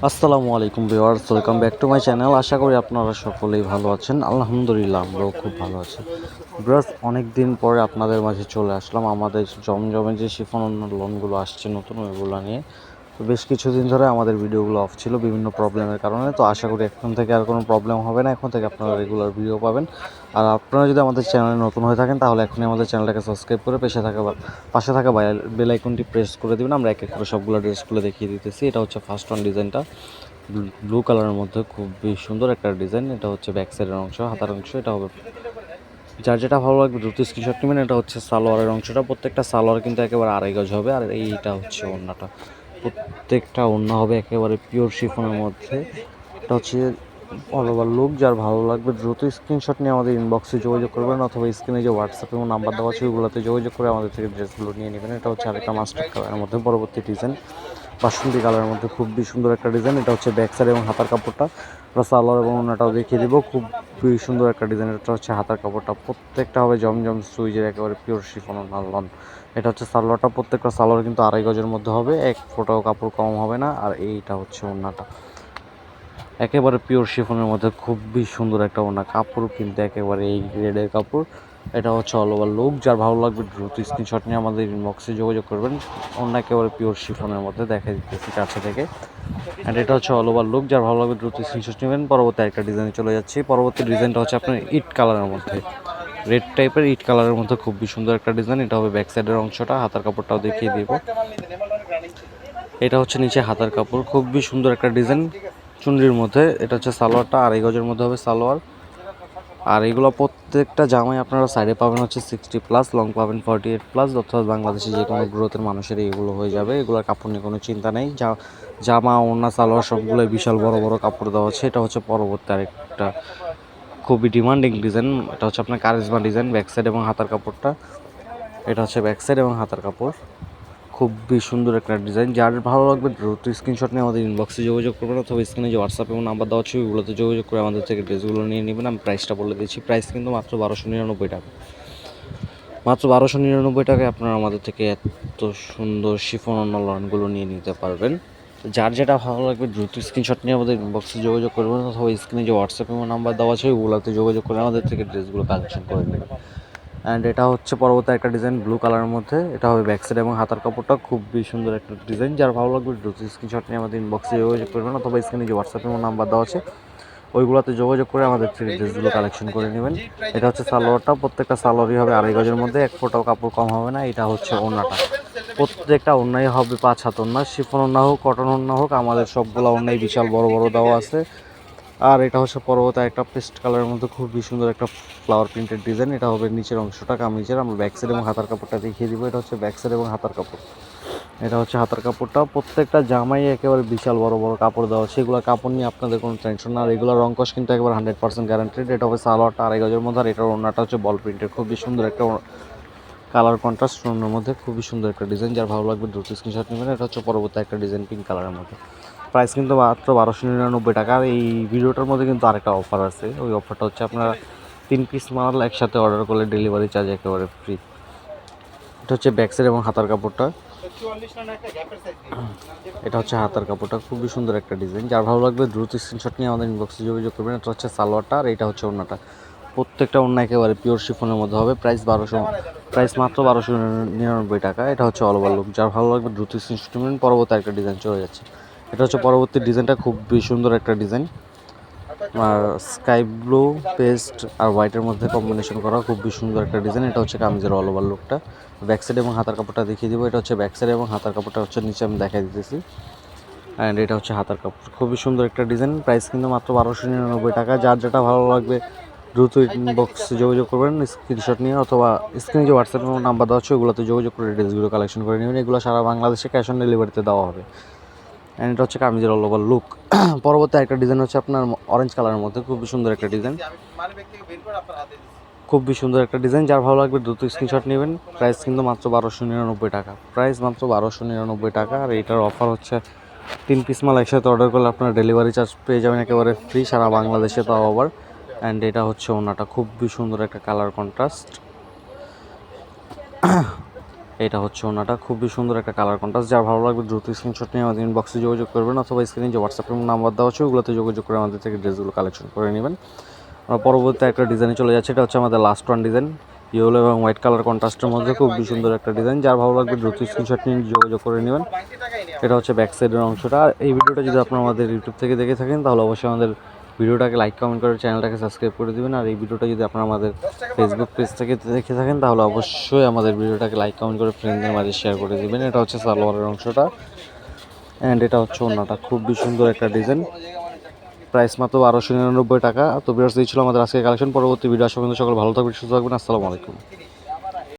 আসসালামু আলাইকুম viewers, welcome back to my channel. আশা করি আপনারা সকলেই ভালো আছেন। আলহামদুলিল্লাহ, আমরাও খুব ভালো আছি। ভিউয়ার্স, অনেক দিন পরে আপনাদের মাঝে চলে আসলাম আমাদের জমজমে যে শিফন লোনগুলো আসছে নতুন, ওইগুলো নিয়ে। তো বেশ কিছুদিন ধরে আমাদের ভিডিওগুলো অফ ছিল বিভিন্ন প্রবলেমের কারণে। তো আশা করি এখন থেকে আর কোনো প্রবলেম হবে না, এখন থেকে আপনারা রেগুলার ভিডিও পাবেন। আর আপনারা যদি আমাদের চ্যানেলে নতুন হয়ে থাকেন তাহলে এখনই আমাদের চ্যানেলটাকে সাবস্ক্রাইব করে পাশে থাকা বেল আইকনটি প্রেস করে দেবেন। আমরা এক এক করে সবগুলো ড্রেসগুলো দেখিয়ে দিতেছি। এটা হচ্ছে ফার্স্ট ওয়ান ডিজাইনটা, ব্লু কালারের মধ্যে খুবই সুন্দর একটা ডিজাইন। এটা হচ্ছে ব্যাক সাইডের অংশ, হাতার অংশ। এটা হবে, যার যেটা ভালো লাগবে দ্রুত স্ক্রিনশট নেবেন। এটা হচ্ছে সালোয়ারের অংশটা, প্রত্যেকটা সালোয়ার কিন্তু একেবারে 2.5 গজ হবে। আর এইটা হচ্ছে ওড়নাটা, প্রত্যেকটা ওড়না হবে একেবারে পিওর শিফনের মধ্যে। এটা হচ্ছে অল ওভার লুক। যার ভালো লাগবে দ্রুত স্ক্রিনশট নিয়ে আমাদের ইনবক্সে যোগাযোগ করবেন, অথবা স্ক্রিনে যে হোয়াটসঅ্যাপ এবং নাম্বার দেওয়া আছে ওইগুলোতে যোগাযোগ করে আমাদের থেকে ড্রেসগুলো নিয়ে নেবেন। এটা হচ্ছে আরেকটা মাস্টার্ড কালারের মধ্যে পরবর্তী ডিজাইন, বাসন্তী কালারের মধ্যে খুবই সুন্দর একটা ডিজাইন। এটা হচ্ছে ব্যাক সাইড এবং হাতার কাপড়টা, আমরা সালোয়ার এবং ওনাটাও দেখিয়ে দিব। খুবই সুন্দর একটা ডিজাইন। এটা হচ্ছে হাতার কাপড়টা, প্রত্যেকটা হবে জমজম সুইজের একেবারে পিওর শিফন নাইলন। এটা হচ্ছে সালোয়ারটা, প্রত্যেকটা সালোয়ার কিন্তু 2.5 গজের মধ্যে হবে, এক ফোঁটাও কাপড় কম হবে না। আর এইটা হচ্ছে ওড়নাটা, একেবারে পিওর শিফনের মধ্যে খুবই সুন্দর একটা ওড়না। কাপড় কিন্তু একেবারে এই গ্রেডের কাপড়। এটা হচ্ছে অল ওভার লুক। যার ভালো লাগবে দ্রুত স্ক্রিনশট নিয়ে আমাদের ইনবক্সে যোগাযোগ করবেন। ওড়না একেবারে পিওর শিফনের মধ্যে দেখা দিতেছি কাছে থেকে। অ্যান্ড এটা হচ্ছে অল ওভার লুক। যার ভালো লাগবে দ্রুত স্ক্রিনশট নেবেন। পরবর্তী একটা ডিজাইনে চলে যাচ্ছি। পরবর্তী ডিজাইনটা হচ্ছে আপনার ইট কালারের মধ্যে, রেড টাইপের ইট কালারের মধ্যে খুবই সুন্দর একটা ডিজাইন। এটা হবে ব্যাক সাইডের অংশটা, হাতার কাপড়টাও দেখিয়ে দিব। এটা হচ্ছে নিচে হাতার কাপড়, খুবই সুন্দর একটা ডিজাইন চুনরির মধ্যে। এটা হচ্ছে সালোয়ারটা, 2.5 গজের মধ্যে হবে সালোয়ার। আর এগুলো প্রত্যেকটা জামাই আপনারা সাইডে পাবেন হচ্ছে 60+, লং পাবেন 48+, অর্থাৎ বাংলাদেশে যে কোনো গ্রোথের মানুষের এগুলো হয়ে যাবে। এগুলোর কাপড় নিয়ে কোনো চিন্তা নেই। জামা ওড়না সালোয়ার সবগুলোই বিশাল বড় বড় কাপড় দেওয়া আছে। এটা হচ্ছে পরবর্তী আরেকটা খুবই ডিমান্ডিং ডিজাইন। এটা হচ্ছে আপনার কারিজমা ডিজাইন, ব্যাক সাইড এবং হাতার কাপড়টা। এটা হচ্ছে ব্যাক সাইড এবং হাতার কাপড়, খুবই সুন্দর একটা ডিজাইন। যার ভালো লাগবে দ্রুত স্ক্রিনশট নিয়ে আমাদের ইনবক্সে যোগাযোগ করবেন, অথবা স্ক্রিনে যে হোয়াটসঅ্যাপ এবং নাম্বার দেওয়া আছে ওইগুলোতে যোগাযোগ করে আমাদের থেকে ড্রেসগুলো নিয়ে নেবেন। আমি প্রাইসটা বলে দিচ্ছি, প্রাইস কিন্তু মাত্র 1299 টাকা। মাত্র 1299 টাকায় আপনারা আমাদের থেকে এত সুন্দর শিফন লনগুলো নিয়ে নিতে পারবেন। যার যেটা ভালো লাগবে দ্রুত স্ক্রিনশট নিয়ে আমাদের ইনবক্সে যোগাযোগ করবেন, অথবা স্ক্রিনে যে হোয়াটসঅ্যাপ এবং নাম্বার দেওয়া আছে ওইগুলোতে যোগাযোগ করে আমাদের থেকে ড্রেসগুলো কালেকশন করে নেবেন। অ্যান্ড এটা হচ্ছে পরবর্তী একটা ডিজাইন ব্লু কালারের মধ্যে। এটা হবে ব্যাক সাইড এবং হাতার কাপড়টা, খুবই সুন্দর একটা ডিজাইন। যার ভালো লাগবে দ্রুত স্ক্রিনশট নিয়ে আমাদের ইনবক্সে যোগাযোগ করবেন, অথবা স্ক্রিনে যে হোয়াটসঅ্যাপ এবং নাম্বার দেওয়া আছে ওইগুলোতে যোগাযোগ করে আমাদের থেকে ড্রেসগুলো কালেকশন করে নেবেন। এটা হচ্ছে সালোয়ারটা, প্রত্যেকটা সালোয়ারই হবে 2.5 গজের মধ্যে, এক ফোঁটাও কাপড় কম হবে না। এটা হচ্ছে ওড়নাটা, প্রত্যেকটা ওড়নাই হবে 5 হাত ওড়না, শিফন ওড়না হোক কটন ওড়না হোক, আমাদের সবগুলো ওড়নাই বিশাল বড় বড় দেওয়া আছে। আর এটা হচ্ছে পরবর্তী একটা পেস্ট কালারের মধ্যে খুবই সুন্দর একটা ফ্লাওয়ার প্রিন্টেড ডিজাইন। এটা হবে নিচের অংশটা কামিজের, আমরা ব্যাক সাইড এবং হাতার কাপড়টা দেখিয়ে দিব। এটা হচ্ছে ব্যাক সাইড এবং হাতার কাপড়। এটা হচ্ছে হাতার কাপড়টা, প্রত্যেকটা জামাই একেবারে বিশাল বড় বড় কাপড় দেওয়া, সেগুলো কাপড় নিয়ে আপনাদের কোনো টেনশন না। আর এগুলো রংকশ কিন্তু একবার 100% গ্যারান্টেড। এটা হবে সালোয়ারটা 2.5 গজের মধ্যে, আর এটার ওড়নাটা হচ্ছে বল প্রিন্টের, খুবই সুন্দর একটা কালার কন্ট্রাস্ট ওড়নার মধ্যে, খুবই সুন্দর একটা ডিজাইন। যার ভালো লাগবে দ্রুত স্ক্রিনশট নেবেন। এটা হচ্ছে পরবর্তী একটা ডিজাইন পিঙ্ক কালারের মধ্যে, প্রাইস কিন্তু মাত্র 1299 টাকা। আর এই ভিডিওটার মধ্যে কিন্তু আরেকটা অফার আছে, ওই অফারটা হচ্ছে আপনারা 3 পিস মাল একসাথে অর্ডার করলে ডেলিভারি চার্জ একেবারে ফ্রি। এটা হচ্ছে ব্যাক সাইড এবং হাতার কাপড়টা, এটা হচ্ছে হাতার কাপড়টা, খুবই সুন্দর একটা ডিজাইন। যার ভালো লাগবে দ্রুত স্ক্রিনশট নিয়ে আমাদের ইনবক্সে যোগাযোগ করবেন। এটা হচ্ছে সালোয়ারটা, আর এটা হচ্ছে ওড়নাটা, প্রত্যেকটা ওড়না একেবারে পিওর শিফনের মধ্যে হবে। প্রাইস মাত্র 1299 টাকা। এটা হচ্ছে অল ওভার লুক। যার ভালো লাগবে দ্রুত স্ক্রিনশট নেবেন। পরবর্তী একটা ডিজাইন চলে যাচ্ছে। এটা হচ্ছে পরবর্তী ডিজাইনটা, খুবই সুন্দর একটা ডিজাইন, আর স্কাই ব্লু পেস্ট আর হোয়াইটের মধ্যে কম্বিনেশন করা, খুবই সুন্দর একটা ডিজাইন। এটা হচ্ছে কামিজের অল ওভার লুকটা, ব্যাক সাইড এবং হাতার কাপড়টা দেখিয়ে দিব। এটা হচ্ছে ব্যাক সাইড এবং হাতার কাপড়টা হচ্ছে নিচে আমি দেখাই দিতেছি। অ্যান্ড এটা হচ্ছে হাতার কাপড়, খুবই সুন্দর একটা ডিজাইন। প্রাইস কিন্তু মাত্র 1299 টাকা। যার যেটা ভালো লাগবে দ্রুত ইনবক্সে যোগাযোগ করবেন স্ক্রিনশট নিয়ে, অথবা স্ক্রিনে যে হোয়াটসঅ্যাপ নাম্বার দেওয়া হচ্ছে ওগুলোতে যোগাযোগ করে ড্রেসগুলো কালেকশন করে নেবেন। এগুলো সারা বাংলাদেশে ক্যাশ অন ডেলিভারিতে দেওয়া হবে। অ্যান্ড এটা হচ্ছে কামিজের অল ওভার লুক। পরবর্তী একটা ডিজাইন হচ্ছে আপনার অরেঞ্জ কালারের মধ্যে, খুবই সুন্দর একটা ডিজাইন, খুবই সুন্দর একটা ডিজাইন। যার ভালো লাগবে দ্রুত স্ক্রিনশট নেবেন। প্রাইস কিন্তু মাত্র 1299 টাকা, প্রাইস মাত্র 1299 টাকা। আর এটার অফার হচ্ছে 3 পিস মাল একসাথে অর্ডার করলে আপনার ডেলিভারি চার্জ পেয়ে যাবেন একেবারে ফ্রি সারা বাংলাদেশে, তাও আবার। অ্যান্ড এটা হচ্ছে ওনাটা, খুবই সুন্দর একটা কালার কন্ট্রাস্ট। এটা হচ্ছে ওনাটা, খুবই সুন্দর একটা কালার কন্ট্রাস্ট। যার ভালো লাগবে দ্রুত স্ক্রিনশট নিয়ে আমাদের ইনবক্সে যোগাযোগ করবেন, অথবা স্ক্রিনে যে হোয়াটসঅ্যাপ নাম্বার দেওয়া আছে ওগুলোতে যোগাযোগ করে আমাদের থেকে ড্রেসগুলো কালেকশন করে নেবেন। আমরা পরবর্তী একটা ডিজাইনে চলে যাচ্ছে। এটা হচ্ছে আমাদের লাস্ট ওয়ান ডিজাইন, ইয়েলো এবং হোয়াইট কালার কন্ট্রাস্টের মধ্যে খুবই সুন্দর একটা ডিজাইন। যার ভালো লাগবে দ্রুত স্ক্রিনশট নিয়ে যোগাযোগ করে নেবেন। এটা হচ্ছে ব্যাক সাইডের অংশটা। আর এই ভিডিওটা যদি আপনারা আমাদের ইউটিউব থেকে দেখে থাকেন তাহলে অবশ্যই আমাদের ভিডিওটাকে লাইক কমেন্ট করে চ্যানেলটাকে সাবস্ক্রাইব করে দিবেন। আর এই ভিডিওটা যদি আপনারা আমাদের ফেসবুক পেজ থেকে দেখে থাকেন তাহলে অবশ্যই আমাদের ভিডিওটাকে লাইক কমেন্ট করে ফ্রেন্ডদের মাঝে শেয়ার করে দিবেন। এটা হচ্ছে সালোয়ারের অংশটা, অ্যান্ড এটা হচ্ছে ওন্নাটা। খুবই সুন্দর একটা ডিজাইন, প্রাইস মাত্র 1299 টাকা। তো ভিউয়ার্স, এই ছিল আমাদের আজকের কালেকশন। পরবর্তী ভিডিও আসা পর্যন্ত সকল ভালো থাকবেন, সুস্থ থাকবেন। আসসালামু আলাইকুম।